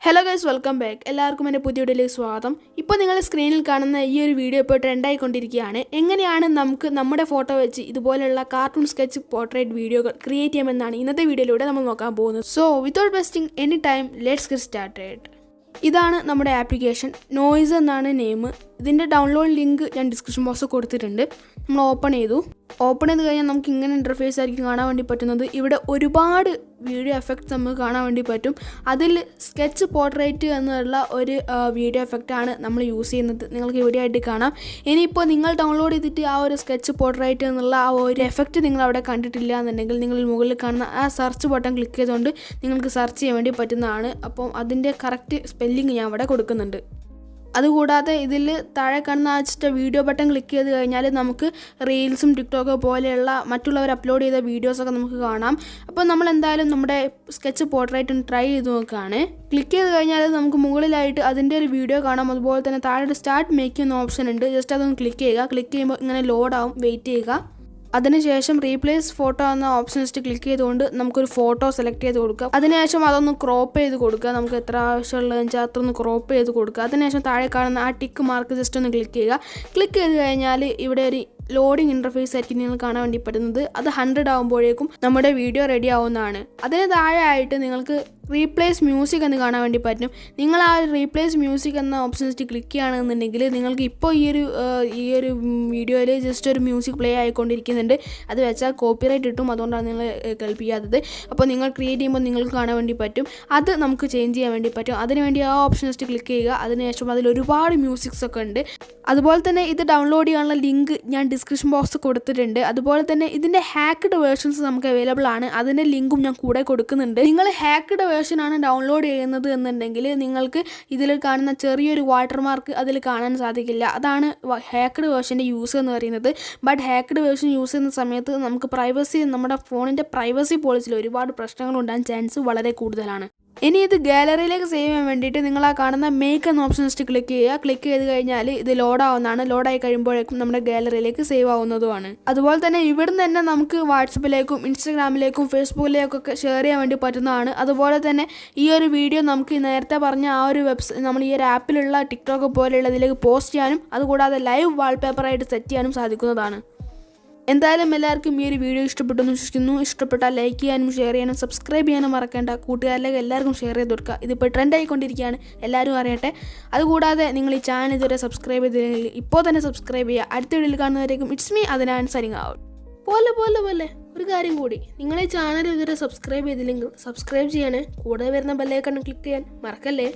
Hello guys, welcome back. എല്ലാവർക്കും എൻ്റെ പുതിയ വീഡിയോയിലേക്ക് സ്വാഗതം. ഇപ്പോൾ നിങ്ങൾ സ്ക്രീനിൽ കാണുന്ന ഈ ഒരു വീഡിയോ ഇപ്പോൾ ട്രെൻഡ് ആയിക്കൊണ്ടിരിക്കുകയാണ്. എങ്ങനെയാണ് നമുക്ക് നമ്മുടെ ഫോട്ടോ വെച്ച് ഇതുപോലെയുള്ള കാർട്ടൂൺ സ്കെച്ച് പോർട്രേറ്റ് വീഡിയോകൾ ക്രിയേറ്റ് ചെയ്യാമെന്നാണ് ഇന്നത്തെ വീഡിയോയിലൂടെ നമ്മൾ നോക്കാൻ പോകുന്നത്. So without wasting any time let's get started. ഇതാണ് നമ്മുടെ ആപ്ലിക്കേഷൻ. നോയ്സ് എന്നാണ് നെയിം. ഇതിൻ്റെ ഡൗൺലോഡ് ലിങ്ക് ഞാൻ ഡിസ്ക്രിപ്ഷൻ ബോക്സിൽ കൊടുത്തിട്ടുണ്ട്. നമ്മൾ ഓപ്പൺ ചെയ്ത് കഴിഞ്ഞാൽ നമുക്ക് ഇങ്ങനെ ഇൻ്റർഫേസ് ആയിരിക്കും കാണാൻ വേണ്ടി പറ്റുന്നത്. ഇവിടെ ഒരുപാട് വീഡിയോ എഫക്ട്സ് നമുക്ക് കാണാൻ വേണ്ടി പറ്റും. അതിൽ സ്കെച്ച് പോർട്രേറ്റ് എന്നുള്ള ഒരു വീഡിയോ എഫക്റ്റാണ് നമ്മൾ യൂസ് ചെയ്യുന്നത്. നിങ്ങൾക്ക് ഇവിടെ ആയിട്ട് കാണാം. ഇനിയിപ്പോൾ നിങ്ങൾ ഡൗൺലോഡ് ചെയ്തിട്ട് ആ ഒരു സ്കെച്ച് പോർട്രേറ്റ് എന്നുള്ള ആ ഒരു എഫക്റ്റ് നിങ്ങൾ അവിടെ കണ്ടിട്ടില്ല എന്നുണ്ടെങ്കിൽ നിങ്ങൾ മുകളിൽ കാണുന്ന ആ സെർച്ച് ബട്ടൺ ക്ലിക്ക് ചെയ്തുകൊണ്ട് നിങ്ങൾക്ക് സെർച്ച് ചെയ്യാൻ വേണ്ടി പറ്റുന്നതാണ്. അപ്പം അതിൻ്റെ കറക്റ്റ് സ്പെല്ലിങ് ഞാൻ അവിടെ കൊടുക്കുന്നുണ്ട്. അതുകൂടാതെ ഇതിൽ താഴെ കാണുന്ന ആ വീഡിയോ ബട്ടൺ ക്ലിക്ക് ചെയ്ത് കഴിഞ്ഞാൽ നമുക്ക് റീൽസും ടിക്ടോക്ക് പോലെയുള്ള മറ്റുള്ളവർ അപ്ലോഡ് ചെയ്ത വീഡിയോസൊക്കെ നമുക്ക് കാണാം. അപ്പോൾ നമ്മൾ എന്തായാലും നമ്മുടെ സ്കെച്ച് പോർട്രേറ്റ് ഒന്ന് ട്രൈ ചെയ്ത് നോക്കുകയാണ്. ക്ലിക്ക് ചെയ്ത് കഴിഞ്ഞാൽ നമുക്ക് മുകളിലായിട്ട് അതിൻ്റെ ഒരു വീഡിയോ കാണാം. അതുപോലെ തന്നെ താഴെ സ്റ്റാർട്ട് മേക്കിംഗ് എന്ന ഓപ്ഷൻ ഉണ്ട്. ജസ്റ്റ് അതൊന്ന് ക്ലിക്ക് ചെയ്യുക. ക്ലിക്ക് ചെയ്യുമ്പോൾ ഇങ്ങനെ ലോഡാവും. വെയിറ്റ് ചെയ്യുക. അതിനുശേഷം റീപ്ലേസ് ഫോട്ടോ എന്ന ഓപ്ഷൻ ജസ്റ്റ് ക്ലിക്ക് ചെയ്തുകൊണ്ട് നമുക്കൊരു ഫോട്ടോ സെലക്ട് ചെയ്ത് കൊടുക്കുക. അതിനുശേഷം അതൊന്ന് ക്രോപ്പ് ചെയ്ത് കൊടുക്കുക. നമുക്ക് എത്ര ആവശ്യമുള്ളതെന്ന് വെച്ചാൽ അത്ര ഒന്ന് ക്രോപ്പ് ചെയ്ത് കൊടുക്കുക. അതിനുശേഷം താഴെ കാണുന്ന ആ ടിക്ക് മാർക്ക് ജസ്റ്റ് ഒന്ന് ക്ലിക്ക് ചെയ്യുക. ക്ലിക്ക് ചെയ്ത് കഴിഞ്ഞാൽ ഇവിടെ ഒരു ലോഡിങ് ഇൻ്റർഫേസ് ആയിരിക്കും നിങ്ങൾ കാണാൻ വേണ്ടി പറ്റുന്നത്. അത് 100 ആകുമ്പോഴേക്കും നമ്മുടെ വീഡിയോ റെഡി ആവുന്നതാണ്. അതിന് താഴെ ആയിട്ട് നിങ്ങൾക്ക് റീപ്ലേസ് മ്യൂസിക് എന്ന് കാണാൻ വേണ്ടി പറ്റും. നിങ്ങൾ ആ റീപ്ലേസ് മ്യൂസിക് എന്ന ഓപ്ഷൻ ജസ്റ്റ് ക്ലിക്ക് ചെയ്യുകയാണെന്നുണ്ടെങ്കിൽ നിങ്ങൾക്ക് ഇപ്പോൾ ഈ ഒരു വീഡിയോയിൽ ജസ്റ്റ് ഒരു മ്യൂസിക് പ്ലേ ആയിക്കൊണ്ടിരിക്കുന്നുണ്ട്. അത് വെച്ചാൽ കോപ്പിറൈറ്റ് കിട്ടും. അതുകൊണ്ടാണ് നിങ്ങൾ കേൾപ്പിക്കാത്തത്. അപ്പോൾ നിങ്ങൾ ക്രിയേറ്റ് ചെയ്യുമ്പോൾ നിങ്ങൾക്ക് കാണാൻ വേണ്ടി പറ്റും. അത് നമുക്ക് ചേഞ്ച് ചെയ്യാൻ വേണ്ടി പറ്റും. അതിനുവേണ്ടി ആ ഓപ്ഷൻ ജസ്റ്റ് ക്ലിക്ക് ചെയ്യുക. അതിനുശേഷം അതിൽ ഒരുപാട് മ്യൂസിക്സ് ഒക്കെ ഉണ്ട്. അതുപോലെ തന്നെ ഇത് ഡൗൺലോഡ് ചെയ്യാനുള്ള ലിങ്ക് ഞാൻ ഡിസ്ക്രിപ്ഷൻ ബോക്സ് കൊടുത്തിട്ടുണ്ട്. അതുപോലെ തന്നെ ഇതിൻ്റെ ഹാക്ക്ഡ് വേർഷൻസ് നമുക്ക് അവൈലബിൾ ആണ്. അതിൻ്റെ ലിങ്കും ഞാൻ കൂടെ കൊടുക്കുന്നുണ്ട്. നിങ്ങൾ ഹാക്ക്ഡ് വേർഷനാണ് ഡൗൺലോഡ് ചെയ്യുന്നത് എന്നുണ്ടെങ്കിൽ നിങ്ങൾക്ക് ഇതിൽ കാണുന്ന ചെറിയൊരു വാട്ടർമാർക്ക് അതിൽ കാണാൻ സാധിക്കില്ല. അതാണ് ഹാക്ക്ഡ് വേർഷൻ്റെ യൂസ് എന്ന് പറയുന്നത്. ബട്ട് ഹാക്ക്ഡ് വേർഷൻ യൂസ് ചെയ്യുന്ന സമയത്ത് നമുക്ക് നമ്മുടെ ഫോണിൻ്റെ പ്രൈവസി പോളിസിയിൽ ഒരുപാട് പ്രശ്നങ്ങൾ ഉണ്ടാകാൻ ചാൻസ് വളരെ കൂടുതലാണ്. ഇനി ഇത് ഗാലറിയിലേക്ക് സേവ് ചെയ്യാൻ വേണ്ടിയിട്ട് നിങ്ങൾ ആ കാണുന്ന മേക്ക് എന്ന ഓപ്ഷൻ ജസ്റ്റ് ക്ലിക്ക് ചെയ്യുക. ക്ലിക്ക് ചെയ്ത് കഴിഞ്ഞാൽ ഇത് ലോഡാവുന്നതാണ്. ലോഡായി കഴിയുമ്പോഴേക്കും നമ്മുടെ ഗാലറിയിലേക്ക് സേവ് ആവുന്നതുമാണ്. അതുപോലെ തന്നെ ഇവിടുന്ന് തന്നെ നമുക്ക് വാട്സപ്പിലേക്കും ഇൻസ്റ്റാഗ്രാമിലേക്കും ഫേസ്ബുക്കിലേക്കൊക്കെ ഷെയർ ചെയ്യാൻ വേണ്ടി പറ്റുന്നതാണ്. അതുപോലെ തന്നെ ഈ ഒരു വീഡിയോ നമുക്ക് നേരത്തെ പറഞ്ഞ ആ ഒരു നമ്മൾ ഈ ഒരു ആപ്പിലുള്ള ടിക്ടോക്ക് പോലെയുള്ള ഇതിലേക്ക് പോസ്റ്റ് ചെയ്യാനും അതുകൂടാതെ ലൈവ് വാൾപേപ്പറായിട്ട് സെറ്റ് ചെയ്യാനും സാധിക്കുന്നതാണ്. എന്തായാലും എല്ലാവർക്കും ഈ ഒരു വീഡിയോ ഇഷ്ടപ്പെട്ടെന്ന് വിശ്വസിക്കുന്നു. ഇഷ്ടപ്പെട്ടാൽ ലൈക്ക് ചെയ്യാനും ഷെയർ ചെയ്യാനും സബ്സ്ക്രൈബ് ചെയ്യാനും മറക്കേണ്ട. കൂട്ടുകാരിലേക്ക് എല്ലാവർക്കും ഷെയർ ചെയ്ത് കൊടുക്കുക. ഇതിപ്പോൾ ട്രെൻഡ് ആയിക്കൊണ്ടിരിക്കുകയാണ്, എല്ലാവരും അറിയട്ടെ. അതുകൂടാതെ നിങ്ങൾ ഈ ചാനൽ ഇതുവരെ സബ്സ്ക്രൈബ് ചെയ്തില്ലെങ്കിൽ ഇപ്പോൾ തന്നെ സബ്സ്ക്രൈബ് ചെയ്യുക. അടുത്ത വീഡിയോയിൽ കാണുന്നവരേക്കും ഇറ്റ്സ് മീ അതിനാണ് സൈനിങ് ഔട്ട്. പോലെ ഒരു കാര്യം കൂടി, നിങ്ങൾ ഈ ചാനൽ ഇതുവരെ സബ്സ്ക്രൈബ് ചെയ്തില്ലെങ്കിൽ സബ്സ്ക്രൈബ് ചെയ്യാൻ, കൂടെ വരുന്ന ബെല്ലൈക്കൺ ക്ലിക്ക് ചെയ്യാൻ മറക്കല്ലേ.